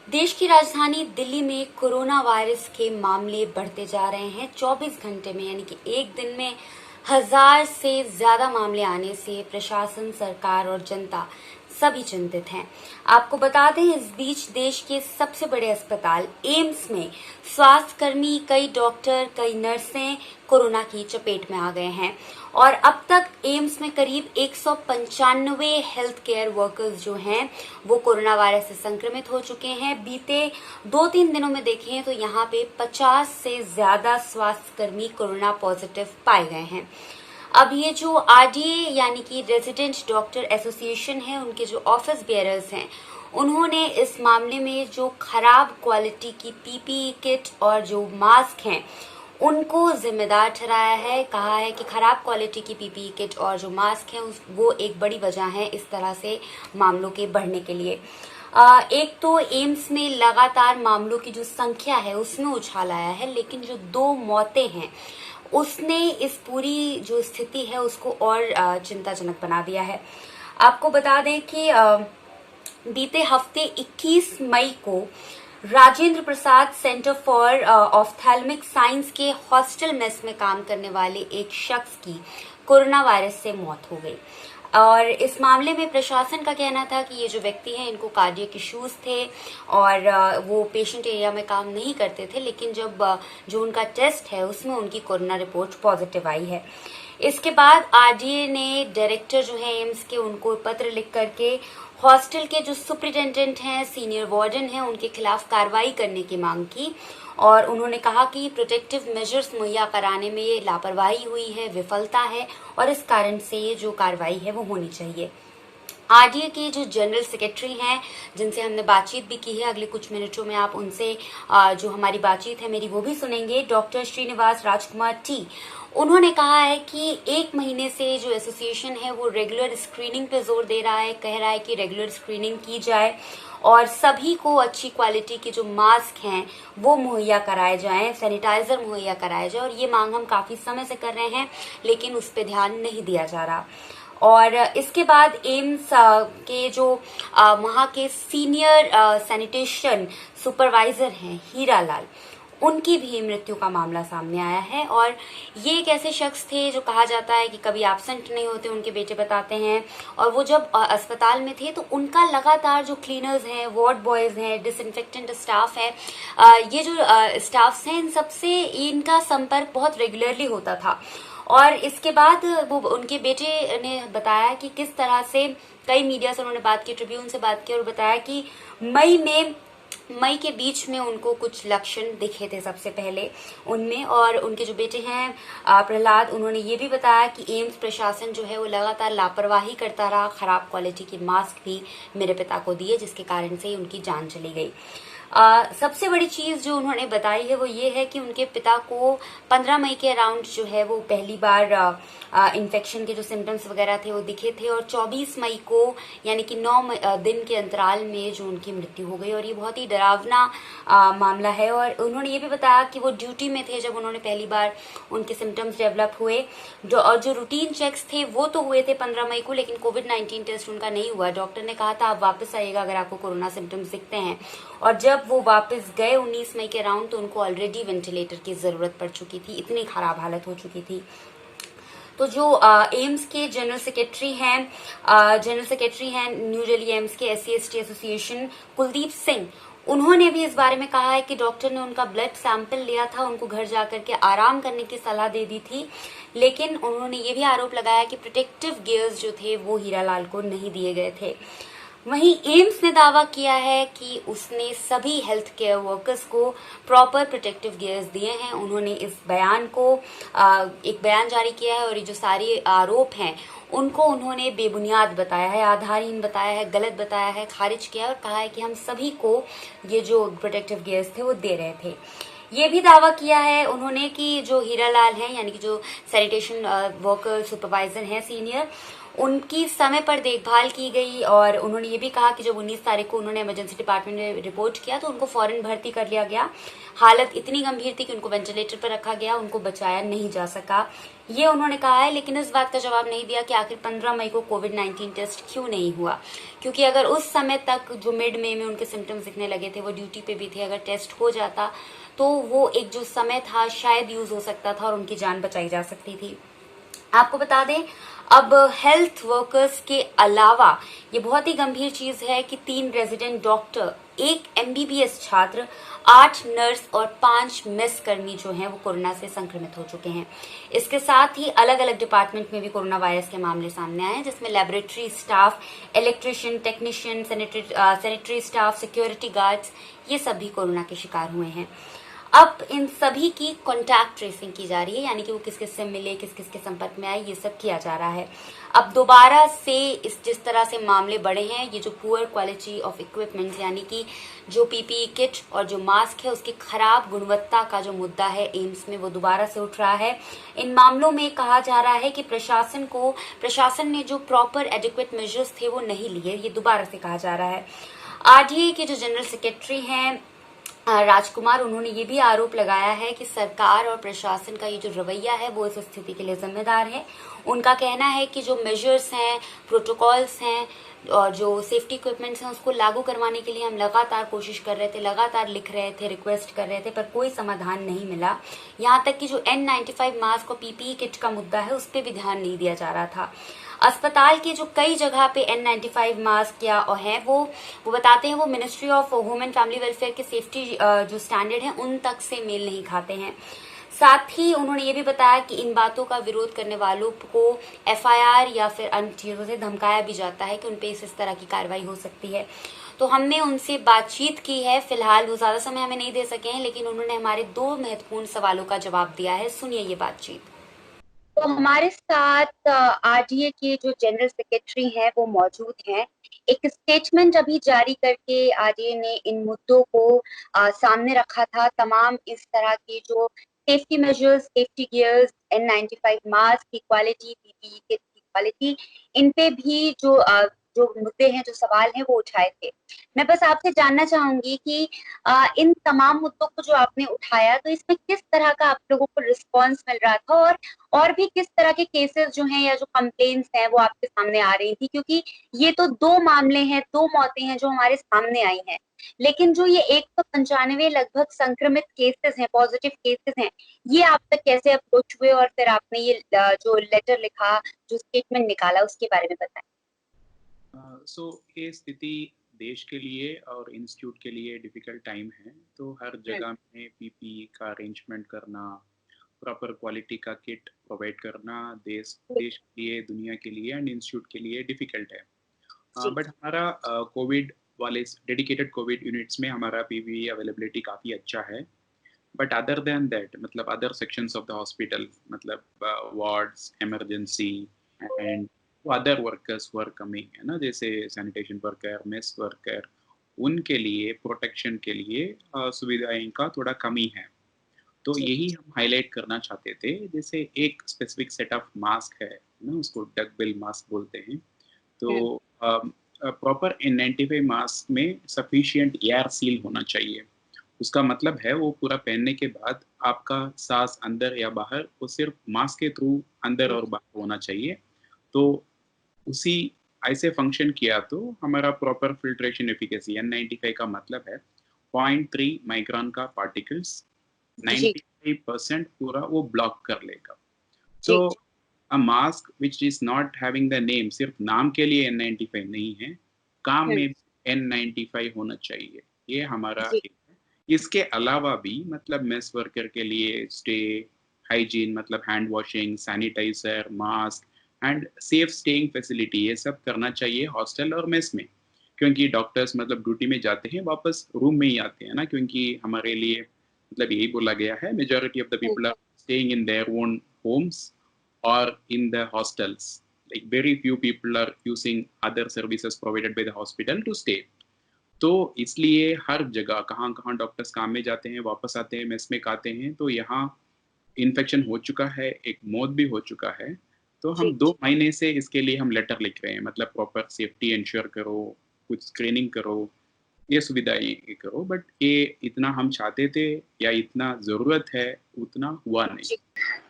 देश की राजधानी दिल्ली में कोरोना वायरस के मामले बढ़ते जा रहे हैं। 24 घंटे में यानी कि एक दिन में 1000 से ज्यादा मामले आने से प्रशासन, सरकार और जनता सभी चिंतित हैं। आपको बता दें, इस बीच देश के सबसे बड़े अस्पताल एम्स में स्वास्थ्यकर्मी, कई डॉक्टर, कई नर्सें कोरोना की चपेट में आ गए हैं और अब तक एम्स में करीब 195 हेल्थ केयर वर्कर्स जो हैं वो कोरोना वायरस से संक्रमित हो चुके हैं। बीते 2-3 दिनों में देखें तो यहाँ पे 50 से ज्यादा स्वास्थ्यकर्मी कोरोना पॉजिटिव पाए गए हैं। अब ये जो आरडीए यानी कि रेजिडेंट डॉक्टर एसोसिएशन है, उनके जो ऑफिस बेयरर्स हैं, उन्होंने इस मामले में जो खराब क्वालिटी की पीपीई किट और जो मास्क हैं उनको जिम्मेदार ठहराया है। कहा है कि खराब क्वालिटी की पीपीई किट और जो मास्क हैं वो एक बड़ी वजह है इस तरह से मामलों के बढ़ने के लिए। एक तो एम्स में लगातार मामलों की जो संख्या है उसमें उछाल आया है, लेकिन जो 2 मौतें हैं उसने इस पूरी जो स्थिति है उसको और चिंताजनक बना दिया है। आपको बता दें कि बीते हफ्ते 21 मई को Rajendra Prasad centre for ऑफ्थेल्मिक science के हॉस्टल मेस में काम करने वाले एक शख्स की कोरोना वायरस से मौत हो गई और इस मामले में प्रशासन का कहना था कि ये जो व्यक्ति हैं इनको कार्डियक इश्यूज थे और वो पेशेंट एरिया में काम नहीं करते थे, लेकिन जब जो उनका टेस्ट है उसमें उनकी कोरोना रिपोर्ट पॉजिटिव आई है। इसके बाद आरडीए ने डायरेक्टर जो है एम्स के उनको पत्र लिख करके हॉस्टल के जो सुपरिटेंडेंट हैं, सीनियर वार्डन हैं, उनके खिलाफ कार्रवाई करने की मांग की और उन्होंने कहा कि प्रोटेक्टिव मेजर्स मुहैया कराने में ये लापरवाही हुई है, विफलता है और इस कारण से ये जो कार्रवाई है वो होनी चाहिए। आरडीए के जो जनरल सेक्रेटरी हैं, जिनसे हमने बातचीत भी की है, अगले कुछ मिनटों में आप उनसे जो हमारी बातचीत है मेरी वो भी सुनेंगे, डॉक्टर श्रीनिवास राजकुमार टी। उन्होंने कहा है कि 1 महीने से जो एसोसिएशन है वो रेगुलर स्क्रीनिंग पे जोर दे रहा है, कह रहा है कि रेगुलर स्क्रीनिंग की जाए और सभी को अच्छी क्वालिटी के जो मास्क हैं वो मुहैया कराए जाएं, सैनिटाइजर मुहैया कराए जाए और ये मांग हम काफी समय से कर रहे हैं, लेकिन उस पर ध्यान नहीं दिया जा रहा। और इसके बाद एम्स के जो वहाँ के सीनियर सैनिटेशन सुपरवाइजर हैं हीरालाल, उनकी भी मृत्यु का मामला सामने आया है और ये एक ऐसे शख्स थे जो कहा जाता है कि कभी एब्सेंट नहीं होते, उनके बेटे बताते हैं। और वो जब अस्पताल में थे तो उनका लगातार जो क्लीनर्स हैं, वार्ड बॉयज हैं, डिसइंफेक्टेंट स्टाफ है, ये जो स्टाफ्स हैं इन सबसे इनका संपर्क बहुत रेगुलरली होता था। और इसके बाद वो उनके बेटे ने बताया कि किस तरह से कई मीडिया से उन्होंने बात की, ट्रिब्यून से बात की और बताया कि मई के बीच में उनको कुछ लक्षण दिखे थे सबसे पहले उनमें। और उनके जो बेटे हैं प्रहलाद, उन्होंने ये भी बताया कि एम्स प्रशासन जो है वो लगातार लापरवाही करता रहा, खराब क्वालिटी के मास्क भी मेरे पिता को दिए जिसके कारण से उनकी जान चली गई। सबसे बड़ी चीज जो उन्होंने बताई है वो ये है कि उनके पिता को 15 मई के अराउंड जो है वो पहली बार इन्फेक्शन के जो सिम्टम्स वगैरह थे वो दिखे थे और 24 मई को यानी कि 9 दिन के अंतराल में जो उनकी मृत्यु हो गई और ये बहुत ही डरावना मामला है। और उन्होंने ये भी बताया कि वो ड्यूटी में थे जब उन्होंने पहली बार उनके सिम्टम्स डेवलप हुए और जो रूटीन चेक्स थे वो तो हुए थे 15 मई को, लेकिन कोविड-19 टेस्ट उनका नहीं हुआ। डॉक्टर ने कहा था आप वापस आइएगा अगर आपको कोरोना सिम्टम्स दिखते हैं, और जब वो वापस गए 19 मई के अराउंड तो उनको ऑलरेडी वेंटिलेटर की जरूरत पड़ चुकी थी, इतनी खराब हालत हो चुकी थी। तो जो एम्स के जनरल सेक्रेटरी हैं न्यू दिल्ली एम्स के SC/ST एसोसिएशन कुलदीप सिंह, उन्होंने भी इस बारे में कहा है कि डॉक्टर ने उनका ब्लड सैंपल लिया था, उनको घर जाकर के आराम करने की सलाह दे दी थी, लेकिन उन्होंने ये भी आरोप लगाया कि प्रोटेक्टिव गियर्स जो थे वो हीरालाल को नहीं दिए गए थे। वहीं एम्स ने दावा किया है कि उसने सभी हेल्थ केयर वर्कर्स को प्रॉपर प्रोटेक्टिव गियर्स दिए हैं। उन्होंने इस बयान को एक बयान जारी किया है और ये जो सारे आरोप हैं उनको उन्होंने बेबुनियाद बताया है, आधारहीन बताया है, गलत बताया है, खारिज किया और कहा है कि हम सभी को ये जो प्रोटेक्टिव गियर्स थे वो दे रहे थे। ये भी दावा किया है उन्होंने कि जो हीरालाल हैं यानी कि जो सैनिटेशन वर्कर सुपरवाइजर हैं सीनियर, उनकी समय पर देखभाल की गई और उन्होंने ये भी कहा कि जब 19 तारीख को उन्होंने इमरजेंसी डिपार्टमेंट में रिपोर्ट किया तो उनको फौरन भर्ती कर लिया गया। हालत इतनी गंभीर थी कि उनको वेंटिलेटर पर रखा गया, उनको बचाया नहीं जा सका, ये उन्होंने कहा है। लेकिन इस बात का जवाब नहीं दिया कि आखिर 15 मई को कोविड-19 टेस्ट क्यों नहीं हुआ, क्योंकि अगर उस समय तक जो मिड मई में उनके सिम्टम्स दिखने लगे थे, वो ड्यूटी पे भी थे, अगर टेस्ट हो जाता तो वो एक जो समय था शायद यूज हो सकता था और उनकी जान बचाई जा सकती थी। आपको बता दें, अब हेल्थ वर्कर्स के अलावा ये बहुत ही गंभीर चीज है कि 3 रेजिडेंट डॉक्टर, 1 एमबीबीएस छात्र, 8 नर्स और 5 मेस कर्मी जो हैं वो कोरोना से संक्रमित हो चुके हैं। इसके साथ ही अलग अलग डिपार्टमेंट में भी कोरोना वायरस के मामले सामने आए हैं, जिसमें laboratory staff, electrician, technician, sanitary staff, security guards, ये सभी कोरोना के शिकार हुए हैं। अब इन सभी की कॉन्टैक्ट ट्रेसिंग की जा रही है, यानी कि वो किस किस से मिले, किस किस के संपर्क में आए, ये सब किया जा रहा है। अब दोबारा से जिस तरह से मामले बढ़े हैं, ये जो पुअर क्वालिटी ऑफ इक्विपमेंट्स, यानी कि जो पीपीई किट और जो मास्क है उसकी खराब गुणवत्ता का जो मुद्दा है एम्स में, वो दोबारा से उठ रहा है। इन मामलों में कहा जा रहा है कि प्रशासन ने जो प्रॉपर एडिक्वेट मेजर्स थे वो नहीं लिए, ये दोबारा से कहा जा रहा है। आरडीए के जो जनरल सेक्रेटरी हैं राजकुमार, उन्होंने ये भी आरोप लगाया है कि सरकार और प्रशासन का ये जो रवैया है वो इस स्थिति के लिए जिम्मेदार है। उनका कहना है कि जो मेजर्स हैं, प्रोटोकॉल्स हैं और जो सेफ्टी इक्विपमेंट्स हैं, उसको लागू करवाने के लिए हम लगातार कोशिश कर रहे थे, लगातार लिख रहे थे, रिक्वेस्ट कर रहे थे, पर कोई समाधान नहीं मिला। यहाँ तक कि जो N95 मास्क और पीपीई किट का मुद्दा है उस पर भी ध्यान नहीं दिया जा रहा था। अस्पताल की जो कई जगह पे N95 मास्क या है वो बताते हैं वो ministry of home and family welfare के सेफ्टी जो स्टैंडर्ड है उन तक से मेल नहीं खाते हैं। साथ ही उन्होंने ये भी बताया कि इन बातों का विरोध करने वालों को एफआईआर या फिर अन्य चीजों से धमकाया भी जाता है कि उन पे इस तरह की कार्रवाई हो सकती है। तो हमने उनसे बातचीत की है, फिलहाल वो ज्यादा समय हमें नहीं दे सके हैं, लेकिन उन्होंने हमारे 2 महत्वपूर्ण सवालों का जवाब दिया है। सुनिए ये बातचीत। तो हमारे साथ आरडीए के जो जनरल सेक्रेटरी हैं वो मौजूद हैं। एक स्टेटमेंट अभी जारी करके आरडीए ने इन मुद्दों को सामने रखा था। तमाम इस तरह के जो safety measures, safety gears, N95 mask की क्वालिटी, पीपीई किट की क्वालिटी, इन पे भी जो मुद्दे हैं, जो सवाल हैं वो उठाए थे। मैं बस आपसे जानना चाहूंगी कि इन तमाम मुद्दों को जो आपने उठाया, तो इसमें किस तरह का आप लोगों को रिस्पॉन्स मिल रहा था और भी किस तरह के केसेस जो हैं या जो कंप्लेन्ट्स हैं वो आपके सामने आ रही थी, क्योंकि ये तो 2 मामले हैं, 2 मौतें हैं जो हमारे सामने आई हैं, लेकिन जो ये 195 लगभग संक्रमित केसेस हैं, पॉजिटिव केसेस हैं, ये आप तक कैसे अप्रोच हुए और फिर आपने ये जो लेटर लिखा, जो स्टेटमेंट निकाला, उसके बारे में बताएं। ये स्थिति देश के लिए और इंस्टीट्यूट के लिए डिफिकल्ट टाइम है। तो हर जगह में पीपीई का अरेंजमेंट करना, प्रॉपर क्वालिटी का किट प्रोवाइड करना देश के लिए, दुनिया के लिए एंड इंस्टीट्यूट के लिए डिफिकल्ट है। बट हमारा कोविड वाले डेडिकेटेड कोविड यूनिट्स में हमारा पीपीई अवेलेबिलिटी काफ़ी अच्छा है। बट अदर देन दैट, मतलब other sections of the hospital, मतलब wards, emergency and other workers who are coming, है ना, जैसे सैनिटेशन वर्कर, मेस वर्कर, उनके लिए प्रोटेक्शन के लिए सुविधाएं का थोड़ा कमी है। तो यही हम हाईलाइट करना चाहते थे। जैसे एक स्पेसिफिक सेट ऑफ मास्क है ना, उसको डक बिल मास्क बोलते हैं। तो प्रॉपर N95 मास्क में सफिशिएंट एयर सील होना चाहिए। उसका मतलब है वो पूरा पहनने के बाद आपका सांस अंदर या बाहर, वो सिर्फ मास्क के थ्रू अंदर और बाहर होना चाहिए। तो उसी ऐसे फंक्शन किया तो हमारा प्रॉपर फिल्ट्रेशन एफिकेसी N95 का मतलब है 0.3 माइक्रोन का पार्टिकल्स 95% पूरा वो ब्लॉक कर लेगा। So a mask which is not having the name, सिर्फ नाम के लिए N95 नहीं है, काम में N95 होना चाहिए, ये हमारा है। इसके अलावा भी मतलब मेस वर्कर के लिए स्टे हाइजीन, मतलब hand washing, sanitiser, mask and safe staying facility, ये सब करना चाहिए हॉस्टल और मेस में। क्योंकि डॉक्टर्स मतलब ड्यूटी में जाते हैं, वापस रूम में ही आते हैं ना, क्योंकि हमारे लिए मतलब यही बोला गया है, majority of the people are staying in their own homes or in the hostels. Like very few people are using other services provided by the hospital to stay. तो इसलिए हर जगह कहाँ कहाँ डॉक्टर्स काम में जाते हैं, वापस आते हैं, मेस में खाते हैं, तो यहाँ इन्फेक्शन हो चुका है, एक मौत भी हो चुका है। तो हम 2 महीने से इसके लिए हम लेटर लिख रहे हैं, मतलब प्रॉपर सेफ्टी इंश्योर करो, कुछ स्क्रीनिंग करो, ये सुविधाएं करो, बट ये इतना हम चाहते थे या इतना जरूरत है उतना हुआ नहीं।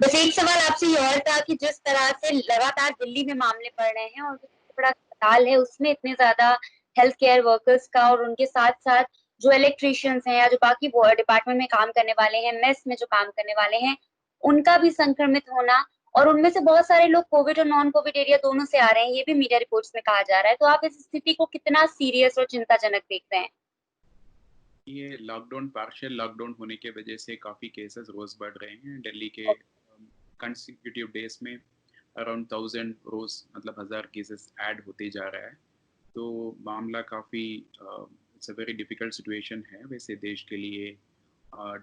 बस एक सवाल आपसे ये और था कि जिस तरह से लगातार दिल्ली में मामले बढ़ रहे हैं और जो सबसे बड़ा अस्पताल है उसमें इतने ज्यादा हेल्थ केयर वर्कर्स का और उनके साथ साथ जो इलेक्ट्रिशियंस हैं या जो बाकी डिपार्टमेंट में काम करने वाले हैं, मेस में जो काम करने वाले हैं, उनका भी संक्रमित होना और उनमें से बहुत सारे लोग कोविड और नॉन कोविड एरिया दोनों से आ रहे हैं, ये भी मीडिया रिपोर्ट्स में कहा जा रहा है। तो आप इस स्थिति को कितना सीरियस और चिंताजनक देखते हैं? ये लॉकडाउन, पार्शियल लॉकडाउन होने के वजह से काफ़ी केसेस रोज़ बढ़ रहे हैं। दिल्ली के कंसेक्यूटिव डेज में अराउंड 1000 रोज़, मतलब 1000 केसेस ऐड होते जा रहा है। तो मामला काफ़ी it's a very difficult situation है वैसे देश के लिए,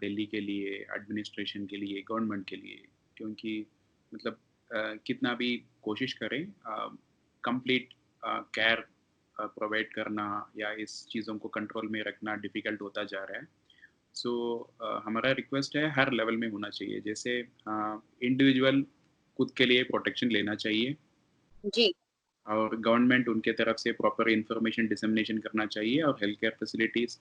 दिल्ली के लिए, एडमिनिस्ट्रेशन के लिए, गवर्नमेंट के लिए, क्योंकि मतलब कितना भी कोशिश करें कंप्लीट केयर प्रोवाइड करना या इस चीज़ों को कंट्रोल में रखना डिफ़िकल्ट होता जा रहा है। सो हमारा रिक्वेस्ट है हर लेवल में होना चाहिए, जैसे इंडिविजुअल खुद के लिए प्रोटेक्शन लेना चाहिए जी। और गवर्नमेंट उनके तरफ से प्रॉपर इंफॉर्मेशन डिसमिनेशन करना चाहिए और हेल्थ केयर फैसिलिटीज़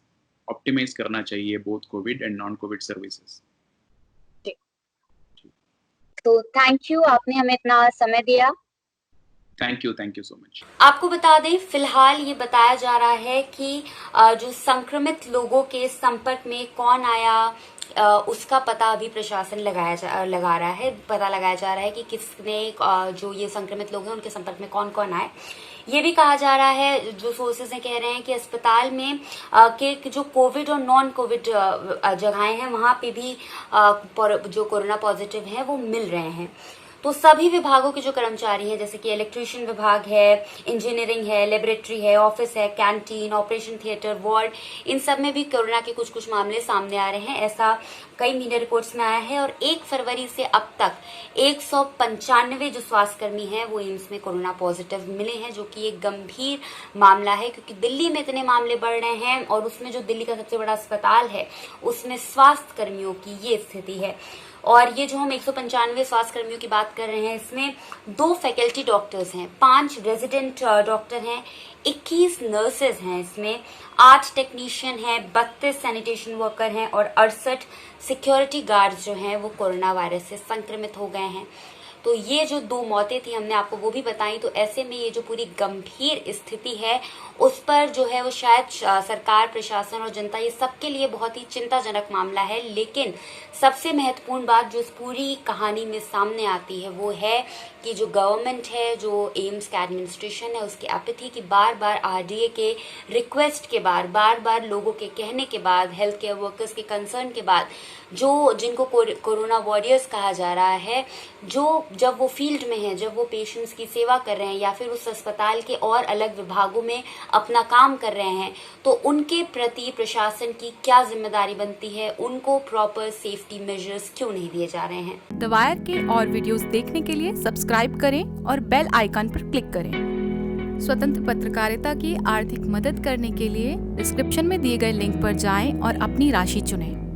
ऑप्टिमाइज़ करना चाहिए, both Covid and non Covid services. तो थैंक यू, आपने हमें इतना समय दिया। Thank you so much. आपको बता दें, फिलहाल ये बताया जा रहा है कि जो संक्रमित लोगों के संपर्क में कौन आया, उसका पता अभी प्रशासन लगा रहा है। पता लगाया जा रहा है कि किसने जो ये संक्रमित लोग हैं उनके संपर्क में कौन कौन आए। ये भी कहा जा रहा है, जो सोर्सेज हैं कह रहे हैं कि अस्पताल में के जो कोविड और नॉन कोविड जगहें हैं वहां पे भी जो कोरोना पॉजिटिव हैं वो मिल रहे हैं। तो सभी विभागों के जो कर्मचारी हैं, जैसे कि इलेक्ट्रिशियन विभाग है, इंजीनियरिंग है, लेबोरेटरी है, ऑफिस है, कैंटीन, ऑपरेशन थिएटर, वार्ड, इन सब में भी कोरोना के कुछ कुछ मामले सामने आ रहे हैं। ऐसा कई मीडिया रिपोर्ट्स में आया है और 1 फरवरी से अब तक 195 जो स्वास्थ्यकर्मी हैं वो एम्स में कोरोना पॉजिटिव मिले हैं, जो कि एक गंभीर मामला है, क्योंकि दिल्ली में इतने मामले बढ़ रहे हैं और उसमें जो दिल्ली का सबसे बड़ा अस्पताल है उसमें स्वास्थ्य कर्मियों की ये स्थिति है। और ये जो हम 195 स्वास्थ्य कर्मियों की बात कर रहे हैं, इसमें 2 फैकल्टी डॉक्टर्स हैं, 5 रेजिडेंट डॉक्टर हैं, 21 नर्सेज हैं, इसमें 8 टेक्नीशियन हैं, 32 सैनिटेशन वर्कर हैं और 68 सिक्योरिटी गार्ड्स जो हैं वो कोरोना वायरस से संक्रमित हो गए हैं। तो ये जो 2 मौतें थी हमने आपको वो भी बताई। तो ऐसे में ये जो पूरी गंभीर स्थिति है उस पर जो है वो शायद सरकार, प्रशासन और जनता, ये सबके लिए बहुत ही चिंताजनक मामला है। लेकिन सबसे महत्वपूर्ण बात जो इस पूरी कहानी में सामने आती है वो है कि जो गवर्नमेंट है, जो एम्स का एडमिनिस्ट्रेशन है, उसकी एपैथी की बार बार आरडीए के रिक्वेस्ट के बाद, बार बार लोगों के कहने के बाद, हेल्थ केयर वर्कर्स के कंसर्न के बाद, जो जिनको कोरोना वॉरियर्स कहा जा रहा है, जो जब वो फील्ड में है, जब वो पेशेंट्स की सेवा कर रहे हैं या फिर उस अस्पताल के और अलग विभागों में अपना काम कर रहे हैं, तो उनके प्रति प्रशासन की क्या जिम्मेदारी बनती है, उनको प्रॉपर सेफ्टी मेजर्स क्यों नहीं दिए जा रहे हैं। द वायर के और वीडियोस देखने के लिए सब्सक्राइब करें और बेल आइकन पर क्लिक करें। स्वतंत्र पत्रकारिता की आर्थिक मदद करने के लिए डिस्क्रिप्शन में दिए गए लिंक पर जाएं और अपनी राशि चुनें।